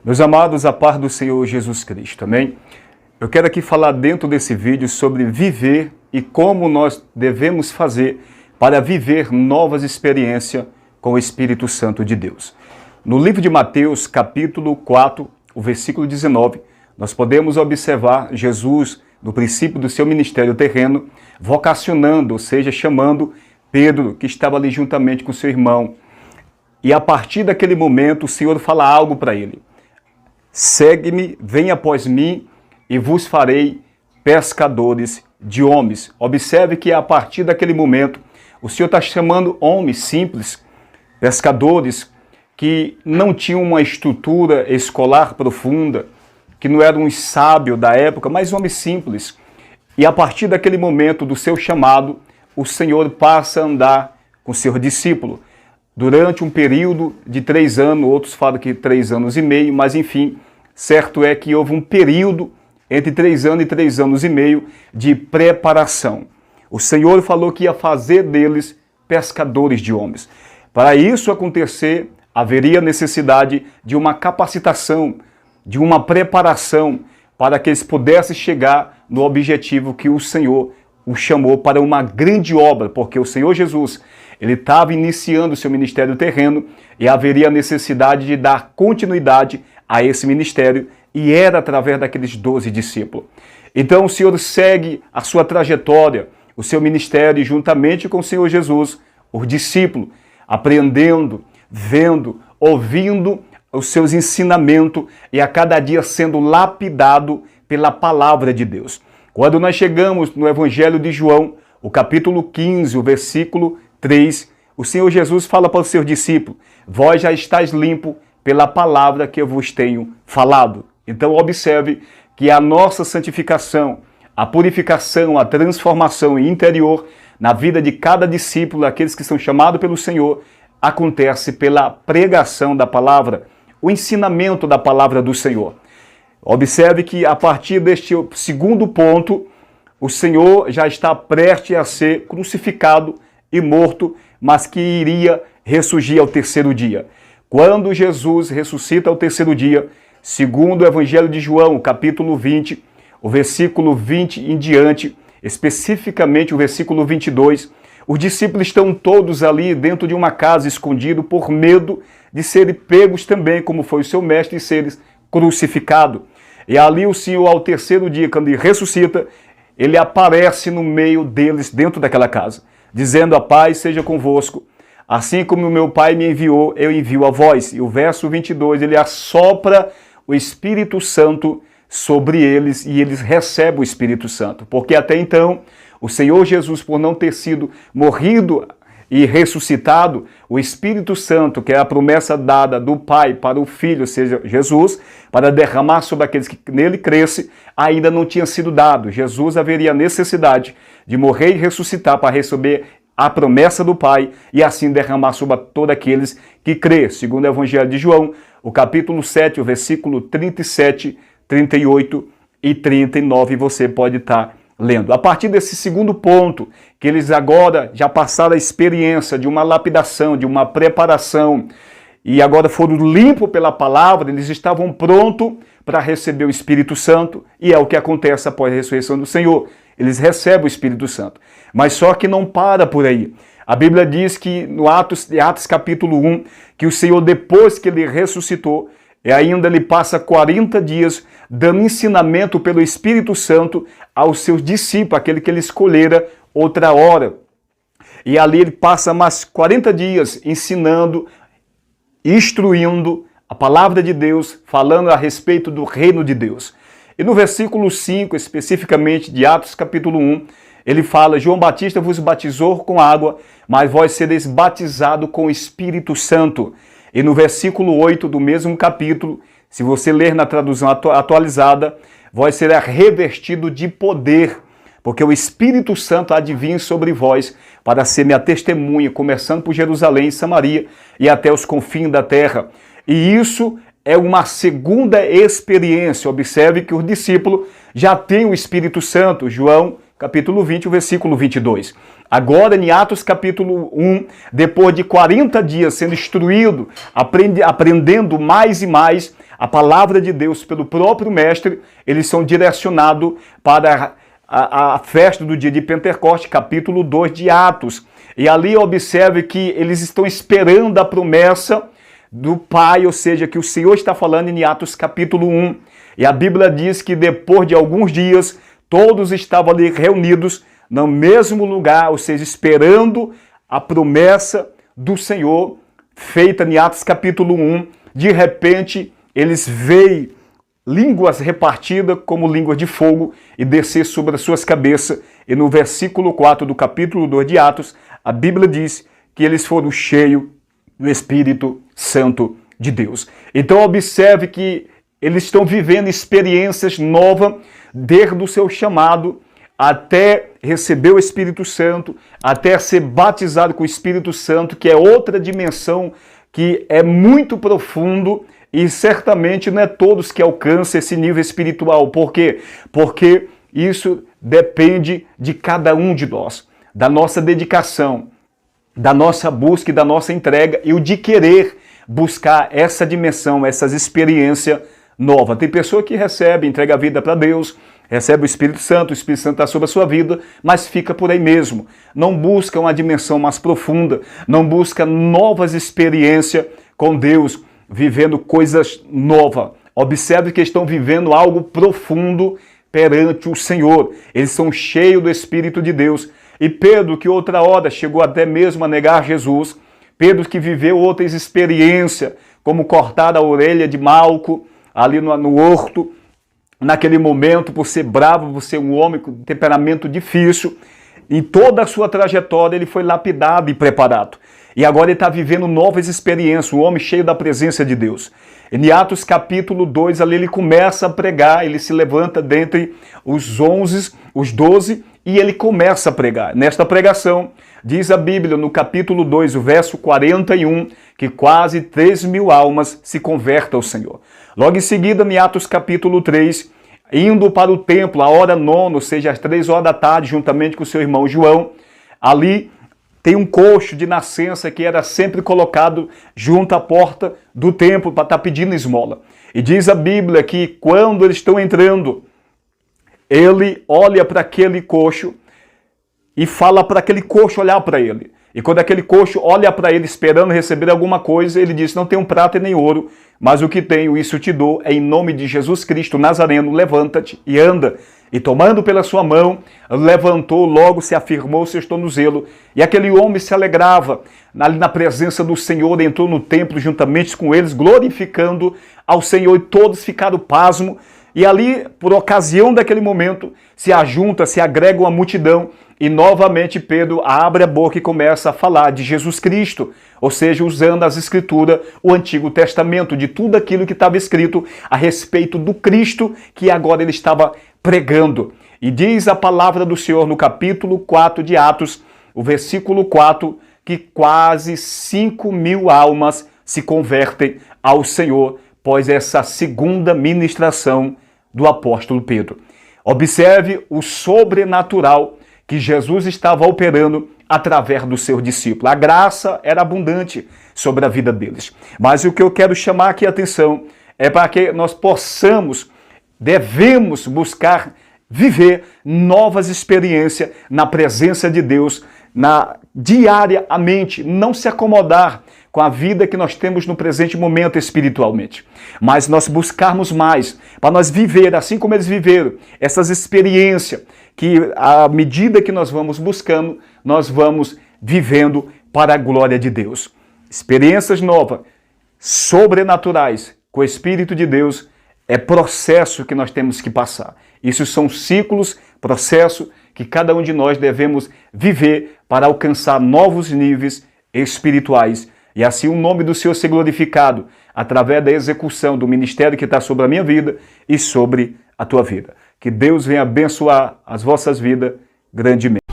Meus amados, a paz do Senhor Jesus Cristo, amém? Eu quero aqui falar dentro desse vídeo sobre viver e como nós devemos fazer para viver novas experiências com o Espírito Santo de Deus. No livro de Mateus, capítulo 4, o versículo 19, nós podemos observar Jesus, no princípio do seu ministério terreno, vocacionando, ou seja, chamando Pedro, que estava ali juntamente com seu irmão. E a partir daquele momento, o Senhor fala algo para ele. Segue-me, venha após mim e vos farei pescadores de homens. Observe que a partir daquele momento, o Senhor está chamando homens simples, pescadores que não tinham uma estrutura escolar profunda, que não eram uns sábios da época, mas homens simples. E a partir daquele momento do seu chamado, o Senhor passa a andar com seu discípulo. Durante um período de 3 anos, outros falam que 3 anos e meio, mas enfim, certo é que houve um período entre 3 anos e 3 anos e meio de preparação. O Senhor falou que ia fazer deles pescadores de homens. Para isso acontecer, haveria necessidade de uma capacitação, de uma preparação, para que eles pudessem chegar no objetivo que o Senhor o chamou para uma grande obra, porque o Senhor Jesus, ele estava iniciando o seu ministério terreno e haveria necessidade de dar continuidade a esse ministério, e era através daqueles 12 discípulos. Então o Senhor segue a sua trajetória, o seu ministério, juntamente com o Senhor Jesus, os discípulos, aprendendo, vendo, ouvindo os seus ensinamentos e a cada dia sendo lapidado pela palavra de Deus. Quando nós chegamos no Evangelho de João, o capítulo 15, o versículo 3, o Senhor Jesus fala para os seus discípulos: vós já estáis limpo pela palavra que eu vos tenho falado. Então observe que a nossa santificação, a purificação, a transformação interior na vida de cada discípulo, aqueles que são chamados pelo Senhor, acontece pela pregação da palavra, o ensinamento da palavra do Senhor. Observe que a partir deste segundo ponto, o Senhor já está prestes a ser crucificado e morto, mas que iria ressurgir ao terceiro dia. Quando Jesus ressuscita ao terceiro dia, segundo o Evangelho de João, capítulo 20, o versículo 20 em diante, especificamente o versículo 22, os discípulos estão todos ali dentro de uma casa, escondidos por medo de serem pegos também, como foi o seu mestre, e serem crucificados. E ali o Senhor, ao terceiro dia, quando ele ressuscita, ele aparece no meio deles, dentro daquela casa, dizendo: a paz seja convosco. Assim como o meu Pai me enviou, eu envio a vós. E o verso 22, ele assopra o Espírito Santo sobre eles e eles recebem o Espírito Santo. Porque até então, o Senhor Jesus, por não ter sido morrido e ressuscitado, o Espírito Santo, que é a promessa dada do Pai para o Filho, ou seja, Jesus, para derramar sobre aqueles que nele crescem, ainda não tinha sido dado. Jesus haveria necessidade de morrer e ressuscitar para receber a promessa do Pai e assim derramar sobre todos aqueles que crê. Segundo o Evangelho de João, o capítulo 7, o versículo 37, 38 e 39, você pode estar lendo. A partir desse segundo ponto, que eles agora já passaram a experiência de uma lapidação, de uma preparação, e agora foram limpos pela palavra, eles estavam prontos para receber o Espírito Santo, e é o que acontece após a ressurreição do Senhor. Eles recebem o Espírito Santo. Mas só que não para por aí. A Bíblia diz que no Atos capítulo 1, que o Senhor, depois que ele ressuscitou, e ainda ele passa 40 dias dando ensinamento pelo Espírito Santo aos seus discípulos, aquele que ele escolhera outra hora. E ali ele passa mais 40 dias ensinando, instruindo a palavra de Deus, falando a respeito do reino de Deus. E no versículo 5, especificamente de Atos capítulo 1, ele fala: João Batista vos batizou com água, mas vós sereis batizados com o Espírito Santo. E no versículo 8 do mesmo capítulo, se você ler na tradução atualizada, vós será revestido de poder, porque o Espírito Santo há de vir sobre vós para ser minha testemunha, começando por Jerusalém e Samaria e até os confins da terra. E isso é uma segunda experiência. Observe que os discípulos já têm o Espírito Santo. João capítulo 20, o versículo 22. Agora, em Atos capítulo 1, depois de 40 dias sendo instruído, aprendendo mais e mais, a palavra de Deus pelo próprio mestre, eles são direcionados para a festa do dia de Pentecostes, capítulo 2 de Atos. E ali observe que eles estão esperando a promessa do Pai, ou seja, que o Senhor está falando em Atos capítulo 1. E a Bíblia diz que depois de alguns dias, todos estavam ali reunidos no mesmo lugar, ou seja, esperando a promessa do Senhor, feita em Atos capítulo 1. De repente, eles veem línguas repartidas como línguas de fogo e descer sobre as suas cabeças. E no versículo 4 do capítulo 2 de Atos, a Bíblia diz que eles foram cheios do Espírito Santo de Deus. Então observe que eles estão vivendo experiências novas desde o seu chamado até receber o Espírito Santo, até ser batizado com o Espírito Santo, que é outra dimensão que é muito profundo e certamente não é todos que alcançam esse nível espiritual. Por quê? Porque isso depende de cada um de nós, da nossa dedicação, da nossa busca e da nossa entrega e o de querer buscar essa dimensão, essas experiências novas. Tem pessoa que recebe, entrega a vida para Deus, recebe o Espírito Santo está sobre a sua vida, mas fica por aí mesmo. Não busca uma dimensão mais profunda, não busca novas experiências com Deus, vivendo coisas novas. Observe que estão vivendo algo profundo perante o Senhor. Eles são cheios do Espírito de Deus. E Pedro, que outra hora chegou até mesmo a negar Jesus, Pedro que viveu outras experiências, como cortar a orelha de Malco, ali no horto, naquele momento, por ser bravo, por ser um homem com temperamento difícil, em toda a sua trajetória ele foi lapidado e preparado. E agora ele está vivendo novas experiências, um homem cheio da presença de Deus. Em Atos capítulo 2, ali ele começa a pregar, ele se levanta dentre os 12, e ele começa a pregar. Nesta pregação, diz a Bíblia, no capítulo 2, o verso 41, que quase 3.000 almas se convertem ao Senhor. Logo em seguida, em Atos capítulo 3, indo para o templo, a hora nona, ou seja, às 3 horas da tarde, juntamente com o seu irmão João, ali tem um coxo de nascença que era sempre colocado junto à porta do templo para estar pedindo esmola. E diz a Bíblia que quando eles estão entrando, ele olha para aquele coxo e fala para aquele coxo olhar para ele. E quando aquele coxo olha para ele esperando receber alguma coisa, ele diz, não tenho prata nem ouro, mas o que tenho, isso te dou, é em nome de Jesus Cristo Nazareno, levanta-te e anda. E tomando pela sua mão, levantou, logo se afirmou seu tornozelo. E aquele homem se alegrava ali na presença do Senhor, entrou no templo juntamente com eles, glorificando ao Senhor, e todos ficaram pasmos. E ali, por ocasião daquele momento, se ajunta, se agrega uma multidão, e novamente Pedro abre a boca e começa a falar de Jesus Cristo, ou seja, usando as Escrituras, o Antigo Testamento, de tudo aquilo que estava escrito a respeito do Cristo que agora ele estava pregando. E diz a palavra do Senhor no capítulo 4 de Atos, o versículo 4, que quase 5.000 almas se convertem ao Senhor, pois essa segunda ministração do apóstolo Pedro. Observe o sobrenatural que Jesus estava operando através dos seus discípulos. A graça era abundante sobre a vida deles. Mas o que eu quero chamar aqui a atenção é para que nós devemos buscar viver novas experiências na presença de Deus, diariamente, não se acomodar com a vida que nós temos no presente momento espiritualmente, mas nós buscarmos mais, para nós viver, assim como eles viveram, essas experiências, que à medida que nós vamos buscando, nós vamos vivendo para a glória de Deus. Experiências novas, sobrenaturais, com o Espírito de Deus, é processo que nós temos que passar. Isso são ciclos, processos que cada um de nós devemos viver para alcançar novos níveis espirituais. E assim o nome do Senhor ser glorificado através da execução do ministério que está sobre a minha vida e sobre a tua vida. Que Deus venha abençoar as vossas vidas grandemente.